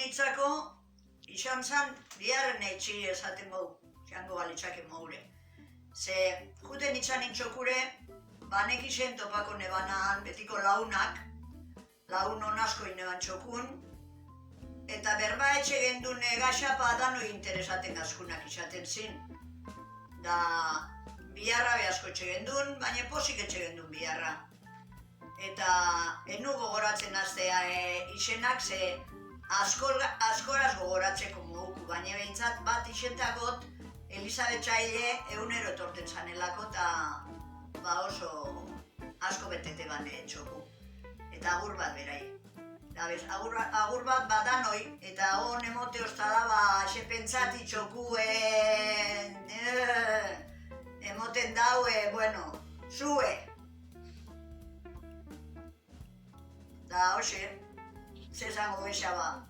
nitzako, izan zan, biharren etxi esaten gau, jango galitzake moure. Ze, juten itzanin txokure, banek izen topako nebanaan, betiko launak, laun asko ineban txokun, eta berba etxe gendun gaxapa dano interesaten gazkunak izaten zin. Da, biharra behasko etxe gendun, baina posik etxe gendun biharra. Eta enu gogoratzen aztea izenak, ze askoraz gogoratzeko moduku, baina behintzat bat izentagot Elizabeth Txaile egunero etorten zanelako eta oso asko betete bane txoku. Eta agur bat berai. Agur bat badanoi, eta hon emote osta daba xe pentsati txokuen, emoten daue, bueno, zue. Da, hoxe, zezango besa ba.